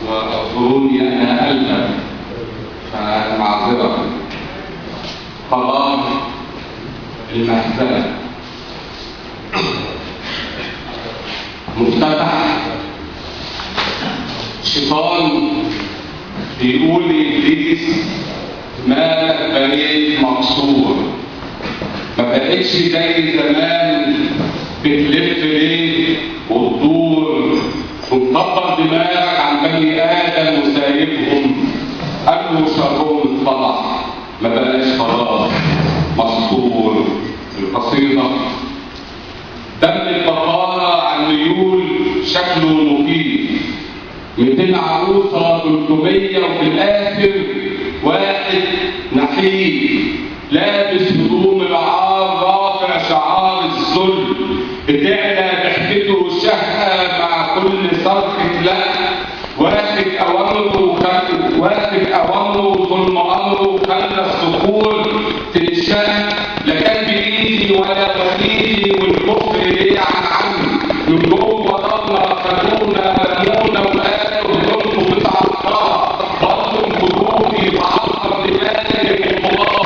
واعذروني أنا ألف فمعذرة. قرار المهزلة مفتتح. الشيطان بيقول لإبليس مالك بقيت مكسور، ما بقتش زي زمان بتلف ليه وتدور وتكبر دماغك عن بني آدم وسايبهم قبل شرهم اتفضح، ما بقاش خلاص مستور. القصيدة دم البقارة عن ميول شكله مخيف، 200 عروسة 300 وفي الآخر واحد نحيف لابس هدوم العار رافع شعار الذل، بتعلى ضحكته شهقة مع كل صرخة لا، واخد أوامره ظلم أمره خلى الصخور تنشق، لا كان بإيدي ولا بإيدي والكفر ليه عني من جوه بطلنا خدونا رمونا وقالوا هدومكم متعطرة برضه خدوني بعطر دماغي الله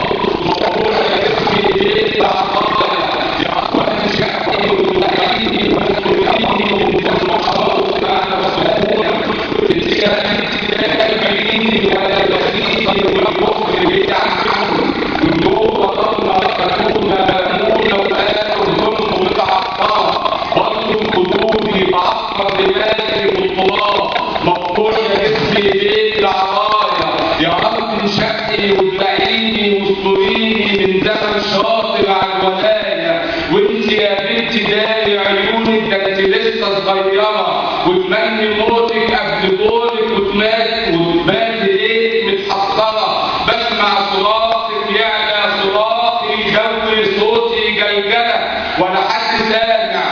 مقبول اسمي ايديك العطايا يا اخواني شعبي ولاقيني وانتوني ومحروس على الصخور تنشق، لا كان بإيدي ولا بإيدي والكفر ليه عني من جوه بطلنا خدونا رمونا وقالوا هدومكم متعطرة برضه خدوني بعطر دماغي والطلاق مقبول اسمي ايديك العطايا يا ارض انشقي وابلعيني واستريني من زمن شاطر على الولايا، وانت يا بنتي داري عيونك ده انت لسه صغيره وتمني موتك قبل دورك وتمات ليك متحسره، بسمع صراخك يعلى صراخي جوي صوتي جلجله ولا حد سامع